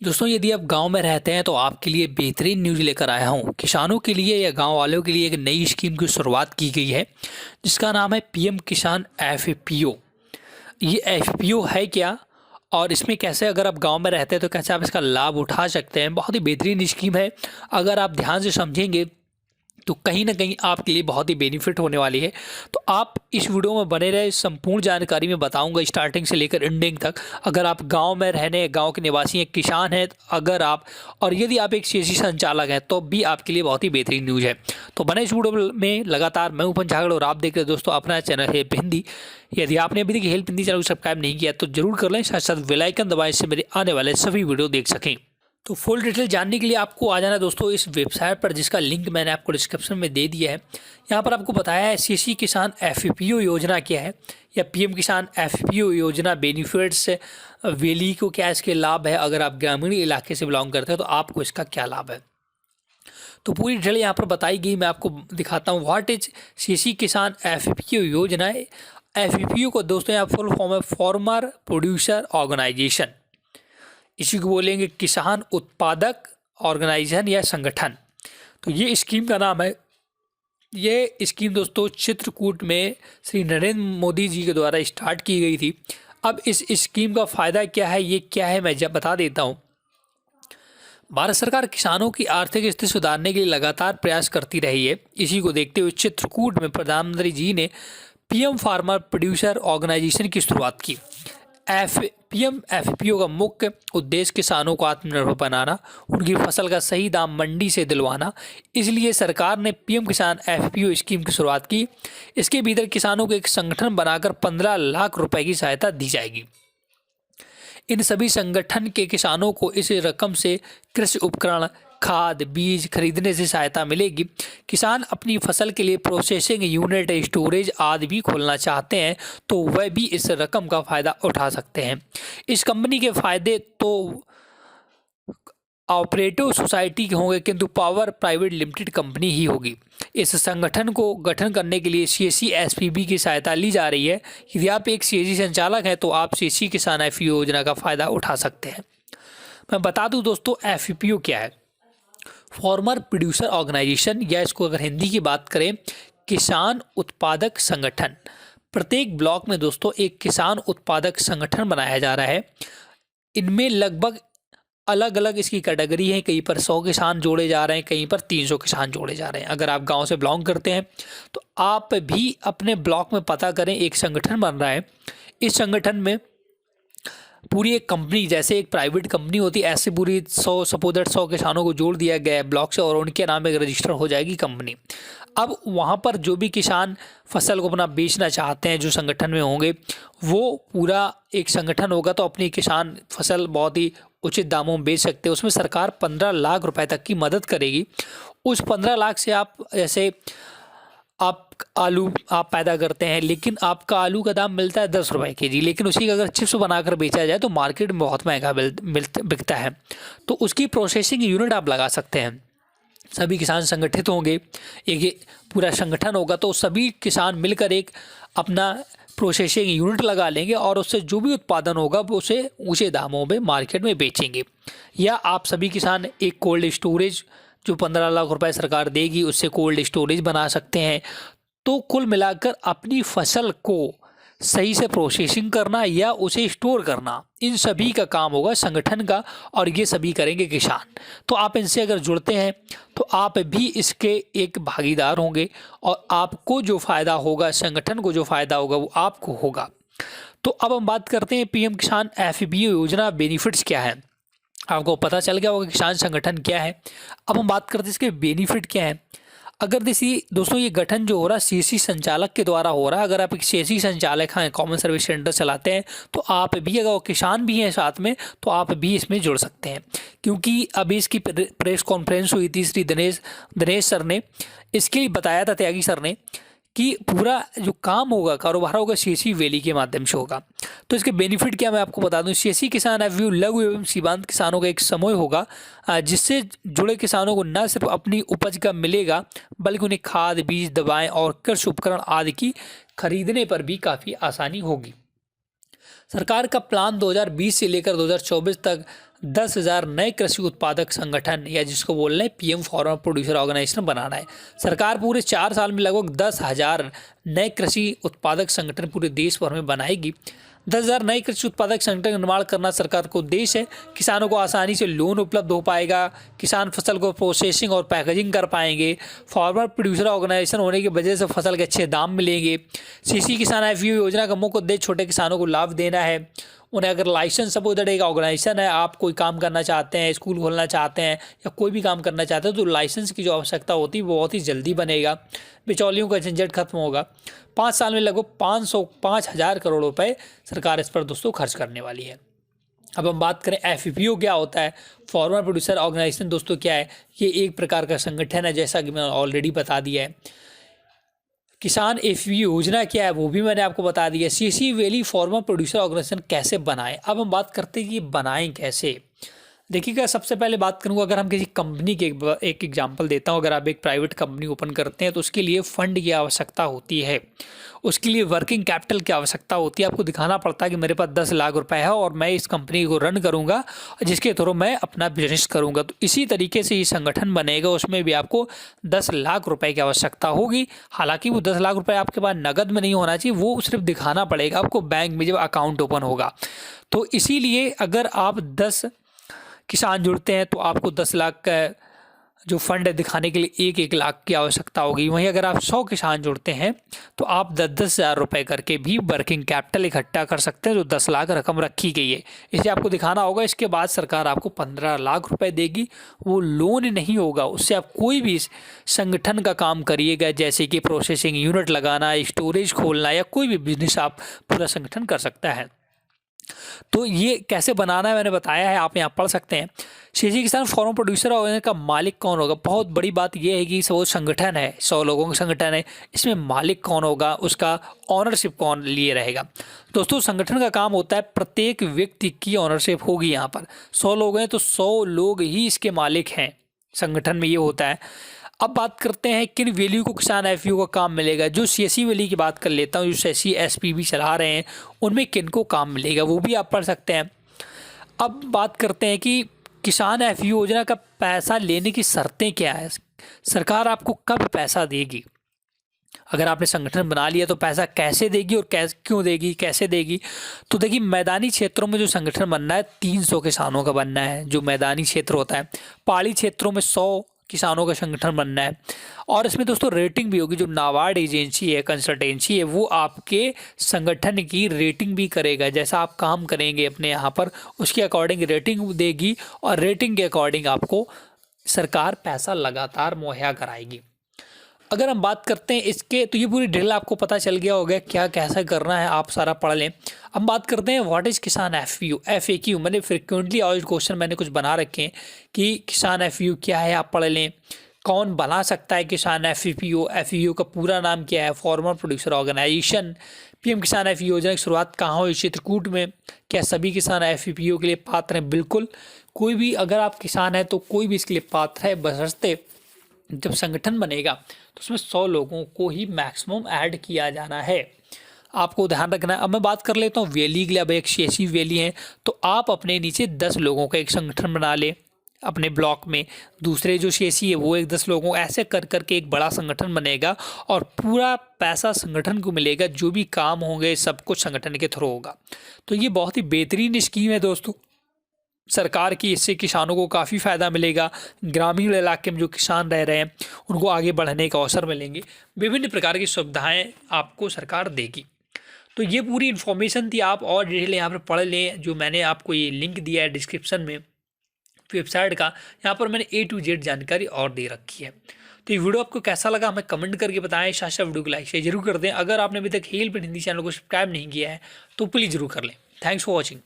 दोस्तों, यदि आप गांव में रहते हैं तो आपके लिए बेहतरीन न्यूज़ लेकर आया हूं। किसानों के लिए या गांव वालों के लिए एक नई स्कीम की शुरुआत की गई है जिसका नाम है पीएम किसान एफपीओ। ये एफपीओ है क्या और इसमें कैसे, अगर आप गांव में रहते हैं तो कैसे आप इसका लाभ उठा सकते हैं। बहुत ही बेहतरीन स्कीम है। अगर आप ध्यान से समझेंगे तो कहीं ना कहीं आपके लिए बहुत ही बेनिफिट होने वाली है। तो आप इस वीडियो में बने रहे, संपूर्ण जानकारी मैं बताऊंगा स्टार्टिंग से लेकर एंडिंग तक। अगर आप गांव में रहने, गांव के निवासी हैं, किसान हैं, अगर आप और यदि आप एक सीएससी संचालक हैं तो भी आपके लिए बहुत ही बेहतरीन न्यूज़ है। तो बने इस वीडियो में लगातार। मैं उपन झागड़ और आप देख रहे हैं दोस्तों अपना चैनल हेल्प हिंदी। यदि आपने अभी तक हेल्प हिंदी चैनल को सब्सक्राइब नहीं किया तो जरूर कर लें, साथ साथ बेल आइकन दबाएं, इससे मेरे आने वाले सभी वीडियो देख सकें। तो फुल डिटेल जानने के लिए आपको आ जाना दोस्तों इस वेबसाइट पर, जिसका लिंक मैंने आपको डिस्क्रिप्शन में दे दिया है। यहाँ पर आपको बताया है सीएससी किसान एफपीओ योजना क्या है, या पीएम किसान एफपीओ योजना बेनिफिट्स वैली को क्या इसके लाभ है। अगर आप ग्रामीण इलाके से बिलोंग करते हैं तो आपको इसका क्या लाभ है, तो पूरी डिटेल यहाँ पर बताई गई। मैं आपको दिखाता हूँ व्हाट इज सीएससी किसान एफपीओ योजना। एफपीओ को दोस्तों यहाँ फुल फॉर्म है फार्मर प्रोड्यूसर ऑर्गेनाइजेशन। इसी को बोलेंगे किसान उत्पादक ऑर्गेनाइजेशन या संगठन। तो ये स्कीम का नाम है। ये स्कीम दोस्तों चित्रकूट में श्री नरेंद्र मोदी जी के द्वारा स्टार्ट की गई थी। अब इस स्कीम का फ़ायदा क्या है, ये क्या है, मैं जब बता देता हूँ। भारत सरकार किसानों की आर्थिक स्थिति सुधारने के लिए लगातार प्रयास करती रही है। इसी को देखते हुए चित्रकूट में प्रधानमंत्री जी ने पीएम फार्मर प्रोड्यूसर ऑर्गेनाइजेशन की शुरुआत की। पीएम एफपीओ का मुख्य उद्देश्य किसानों को आत्मनिर्भर बनाना, उनकी फसल का सही दाम मंडी से दिलवाना। इसलिए सरकार ने पीएम किसान एफपीओ स्कीम की शुरुआत की। इसके भीतर किसानों को एक संगठन बनाकर 15 लाख रुपए की सहायता दी जाएगी। इन सभी संगठन के किसानों को इस रकम से कृषि उपकरण, खाद, बीज खरीदने से सहायता मिलेगी। किसान अपनी फसल के लिए प्रोसेसिंग यूनिट, स्टोरेज आदि भी खोलना चाहते हैं तो वह भी इस रकम का फ़ायदा उठा सकते हैं। इस कंपनी के फ़ायदे तो ऑपरेटिव सोसाइटी के होंगे, किंतु पावर प्राइवेट लिमिटेड कंपनी ही होगी। इस संगठन को गठन करने के लिए सीएससी एसपीबी की सहायता ली जा रही है। यदि आप एक सीएससी संचालक हैं तो आप सीएससी किसान एफपीओ योजना का फ़ायदा उठा सकते हैं। मैं बता दूं दोस्तों एफपीओ क्या है। फार्मर प्रोड्यूसर ऑर्गेनाइजेशन, या इसको अगर हिंदी की बात करें किसान उत्पादक संगठन। प्रत्येक ब्लॉक में दोस्तों एक किसान उत्पादक संगठन बनाया जा रहा है। इनमें लगभग अलग अलग इसकी कैटेगरी है। कहीं पर 100 किसान जोड़े जा रहे हैं, कहीं पर 300 किसान जोड़े जा रहे हैं। अगर आप गांव से बिलोंग करते हैं तो आप भी अपने ब्लॉक में पता करें, एक संगठन बन रहा है। इस संगठन में पूरी एक कंपनी, जैसे एक प्राइवेट कंपनी होती है, ऐसे पूरी 100 किसानों को जोड़ दिया गया है ब्लॉक से और उनके नाम एक रजिस्टर हो जाएगी कंपनी। अब वहाँ पर जो भी किसान फसल को अपना बेचना चाहते हैं, जो संगठन में होंगे, वो पूरा एक संगठन होगा तो अपनी किसान फसल बहुत ही उचित दामों में बेच सकते हैं। उसमें सरकार 15 लाख रुपए तक की मदद करेगी। उस 15 लाख से आप, जैसे आप आलू आप पैदा करते हैं, लेकिन आपका आलू का दाम मिलता है 10 रुपए केजी, लेकिन उसी का अगर चिप्स बनाकर बेचा जाए तो मार्केट में बहुत महंगा बिकता है। तो उसकी प्रोसेसिंग यूनिट आप लगा सकते हैं। सभी किसान संगठित होंगे, एक ये पूरा संगठन होगा, तो सभी किसान मिलकर एक अपना प्रोसेसिंग यूनिट लगा लेंगे और उससे जो भी उत्पादन होगा वो उसे ऊँचे दामों में मार्केट में बेचेंगे। या आप सभी किसान एक कोल्ड स्टोरेज, जो 15 लाख रुपए सरकार देगी, उससे कोल्ड स्टोरेज बना सकते हैं। तो कुल मिलाकर अपनी फसल को सही से प्रोसेसिंग करना या उसे स्टोर करना, इन सभी का काम होगा संगठन का, और ये सभी करेंगे किसान। तो आप इनसे अगर जुड़ते हैं तो आप भी इसके एक भागीदार होंगे और आपको जो फ़ायदा होगा, संगठन को जो फ़ायदा होगा, वो आपको होगा। तो अब हम बात करते हैं पीएम किसान एफपीओ योजना बेनिफिट्स क्या है। आपको पता चल गया होगा किसान संगठन क्या है। अब हम बात करते हैं इसके बेनिफिट क्या है। अगर दोस्तों ये गठन जो हो रहा है सीएससी संचालक के द्वारा हो रहा है। अगर आप एक सीएससी संचालक हैं, कॉमन सर्विस सेंटर चलाते हैं, तो आप भी, अगर किसान भी हैं साथ में, तो आप भी इसमें जुड़ सकते हैं। क्योंकि अभी इसकी प्रेस कॉन्फ्रेंस हुई थी, श्री दिनेश सर ने इसके लिए बताया था, त्यागी सर ने, कि पूरा जो काम होगा, कारोबार होगा, सीएससी वैली के माध्यम से होगा। तो इसके बेनिफिट क्या मैं आपको बता दूं। सीएससी किसान एफपीओ लघु एवं सीमांत किसानों का एक समूह होगा, जिससे जुड़े किसानों को न सिर्फ अपनी उपज का मिलेगा, बल्कि उन्हें खाद, बीज, दवाएं और कृषि उपकरण आदि की खरीदने पर भी काफ़ी आसानी होगी। सरकार का प्लान 2020 से लेकर 2024 तक 10,000 नए कृषि उत्पादक संगठन या जिसको बोल रहे हैं पीएम फार्मर प्रोड्यूसर ऑर्गेनाइजेशन बनाना है। सरकार पूरे 4 साल में लगभग 10,000 नए कृषि उत्पादक संगठन पूरे देश भर में बनाएगी। 10,000 नए कृषि उत्पादक संगठन का निर्माण करना सरकार का उद्देश्य है। किसानों को आसानी से लोन उपलब्ध हो पाएगा, किसान फसल को प्रोसेसिंग और पैकेजिंग कर पाएंगे, फार्मर प्रोड्यूसर ऑर्गेनाइजेशन होने की वजह से फसल के अच्छे दाम मिलेंगे। सीसी किसान एफपीओ योजना का मुख्य उद्देश्य छोटे किसानों को लाभ देना है। उन्हें अगर लाइसेंस सपोज दैट एक ऑर्गेनाइजेशन है, आप कोई काम करना चाहते हैं, स्कूल खोलना चाहते हैं या कोई भी काम करना चाहते हैं, तो लाइसेंस की जो आवश्यकता होती है वो बहुत ही जल्दी बनेगा। बिचौलियों का झंझट खत्म होगा। 5 साल में लगभग 5,000 करोड़ रुपए सरकार इस पर दोस्तों खर्च करने वाली है। अब हम बात करें एफपीओ क्या होता है, फार्मर प्रोड्यूसर ऑर्गेनाइजेशन दोस्तों क्या है। ये एक प्रकार का संगठन है, जैसा कि मैंने ऑलरेडी बता दिया है। किसान एफपीओ योजना क्या है वो भी मैंने आपको बता दिया। CC valley farmer producer organisation कैसे बनाएं। अब हम बात करते हैं कि बनाएं कैसे। देखिएगा, सबसे पहले बात करूंगा, अगर हम किसी कंपनी के एक एग्जांपल देता हूं। अगर आप एक प्राइवेट कंपनी ओपन करते हैं तो उसके लिए फंड की आवश्यकता होती है, उसके लिए वर्किंग कैपिटल की आवश्यकता होती है। आपको दिखाना पड़ता है कि मेरे पास 10 लाख रुपए है और मैं इस कंपनी को रन करूंगा, जिसके थ्रू मैं अपना बिजनेस करूंगा। तो इसी तरीके से ये संगठन बनेगा, उसमें भी आपको 10 लाख रुपए की आवश्यकता होगी। हालांकि वो 10 लाख रुपए आपके पास नगद में नहीं होना चाहिए, वो सिर्फ दिखाना पड़ेगा आपको बैंक में जब अकाउंट ओपन होगा। तो इसीलिए अगर आप 10 किसान जुड़ते हैं तो आपको 10 लाख का जो फंड है दिखाने के लिए 1-1 लाख की आवश्यकता होगी। वहीं अगर आप 100 किसान जुड़ते हैं तो आप 10-10 हज़ार रुपये करके भी वर्किंग कैपिटल इकट्ठा कर सकते हैं, जो 10 लाख रकम रखी गई है। इसे आपको दिखाना होगा। इसके बाद सरकार आपको 15 लाख रुपए देगी। वो लोन नहीं होगा, उससे आप कोई भी संगठन का काम करिएगा, जैसे कि प्रोसेसिंग यूनिट लगाना, स्टोरेज खोलना या कोई भी बिजनेस आप पूरा संगठन कर सकता है। तो ये कैसे बनाना है मैंने बताया है, आप यहाँ पढ़ सकते हैं। सीसी किसान फार्मर प्रोड्यूसर ऑर्गेनाइजेशन का मालिक कौन होगा। बहुत बड़ी बात यह है कि वो संगठन है, 100 लोगों का संगठन है, इसमें मालिक कौन होगा, उसका ऑनरशिप कौन लिए रहेगा। दोस्तों, संगठन का काम होता है प्रत्येक व्यक्ति की ऑनरशिप होगी। यहाँ पर 100 लोग हैं तो 100 लोग ही इसके मालिक हैं, संगठन में ये होता है। अब बात करते हैं किन वैल्यू को किसान एफपीओ का काम मिलेगा। जो सीएससी वैली की बात कर लेता हूँ, जो सीएससी एसपीबी चला रहे हैं उनमें किन को काम मिलेगा वो भी आप पढ़ सकते हैं। अब बात करते हैं कि किसान एफपीओ योजना का पैसा लेने की शर्तें क्या है, सरकार आपको कब पैसा देगी। अगर आपने संगठन बना लिया तो पैसा कैसे देगी और क्यों देगी, कैसे देगी। तो देखिए, मैदानी क्षेत्रों में जो संगठन बनना है 300 किसानों का बनना है, जो मैदानी क्षेत्र होता है। पहाड़ी क्षेत्रों में 100 किसानों का संगठन बनना है। और इसमें दोस्तों रेटिंग भी होगी। जो नाबार्ड एजेंसी है, कंसल्टेंसी है, वो आपके संगठन की रेटिंग भी करेगा। जैसा आप काम करेंगे अपने यहाँ पर, उसके अकॉर्डिंग रेटिंग देगी और रेटिंग के अकॉर्डिंग आपको सरकार पैसा लगातार मुहैया कराएगी। अगर हम बात करते हैं इसके, तो ये पूरी डिटेल आपको पता चल गया होगा क्या कैसा करना है, आप सारा पढ़ लें। हम बात करते हैं व्हाट इज किसान एफपीओ, एफएक्यू। मैंने फ्रिक्वेंटली आज क्वेश्चन मैंने कुछ बना रखे हैं कि किसान एफपीओ क्या है, आप पढ़ लें। कौन बना सकता है किसान एफपीओ, एफपीओ का पूरा नाम क्या है, फार्मर प्रोड्यूसर ऑर्गेनाइजेशन। पीएम किसान एफपीओ योजना की शुरुआत कहाँ हुई, चित्रकूट में। क्या सभी किसान एफपीओ के लिए पात्र हैं? बिल्कुल, कोई भी अगर आप किसान हैं तो कोई भी इसके लिए पात्र है, बशर्ते जब संगठन बनेगा तो उसमें 100 लोगों को ही मैक्सिमम ऐड किया जाना है, आपको ध्यान रखना है। अब मैं बात कर लेता हूँ वैली के लिए। अब एक सीएससी वैली है तो आप अपने नीचे 10 लोगों का एक संगठन बना ले अपने ब्लॉक में। दूसरे जो सीएससी है वो एक 10 लोगों, ऐसे कर करके एक बड़ा संगठन बनेगा और पूरा पैसा संगठन को मिलेगा। जो भी काम होंगे सब कुछ संगठन के थ्रू होगा। तो ये बहुत ही बेहतरीन स्कीम है दोस्तों सरकार की। इससे किसानों को काफ़ी फ़ायदा मिलेगा। ग्रामीण इलाके में जो किसान रह रहे हैं उनको आगे बढ़ने का अवसर मिलेंगे। विभिन्न प्रकार की सुविधाएं आपको सरकार देगी। तो ये पूरी इन्फॉर्मेशन थी। आप और डिटेल यहाँ पर पढ़ लें। जो मैंने आपको ये लिंक दिया है डिस्क्रिप्शन में वेबसाइट का, यहाँ पर मैंने A to Z जानकारी और दे रखी है। तो ये वीडियो आपको कैसा लगा हमें कमेंट करके बताएं। साथ वीडियो को लाइक शेयर जरूर कर दें। अगर आपने अभी तक हेल्प हिंदी चैनल को सब्सक्राइब नहीं किया है तो प्लीज़ जरूर कर लें। Thanks for watching.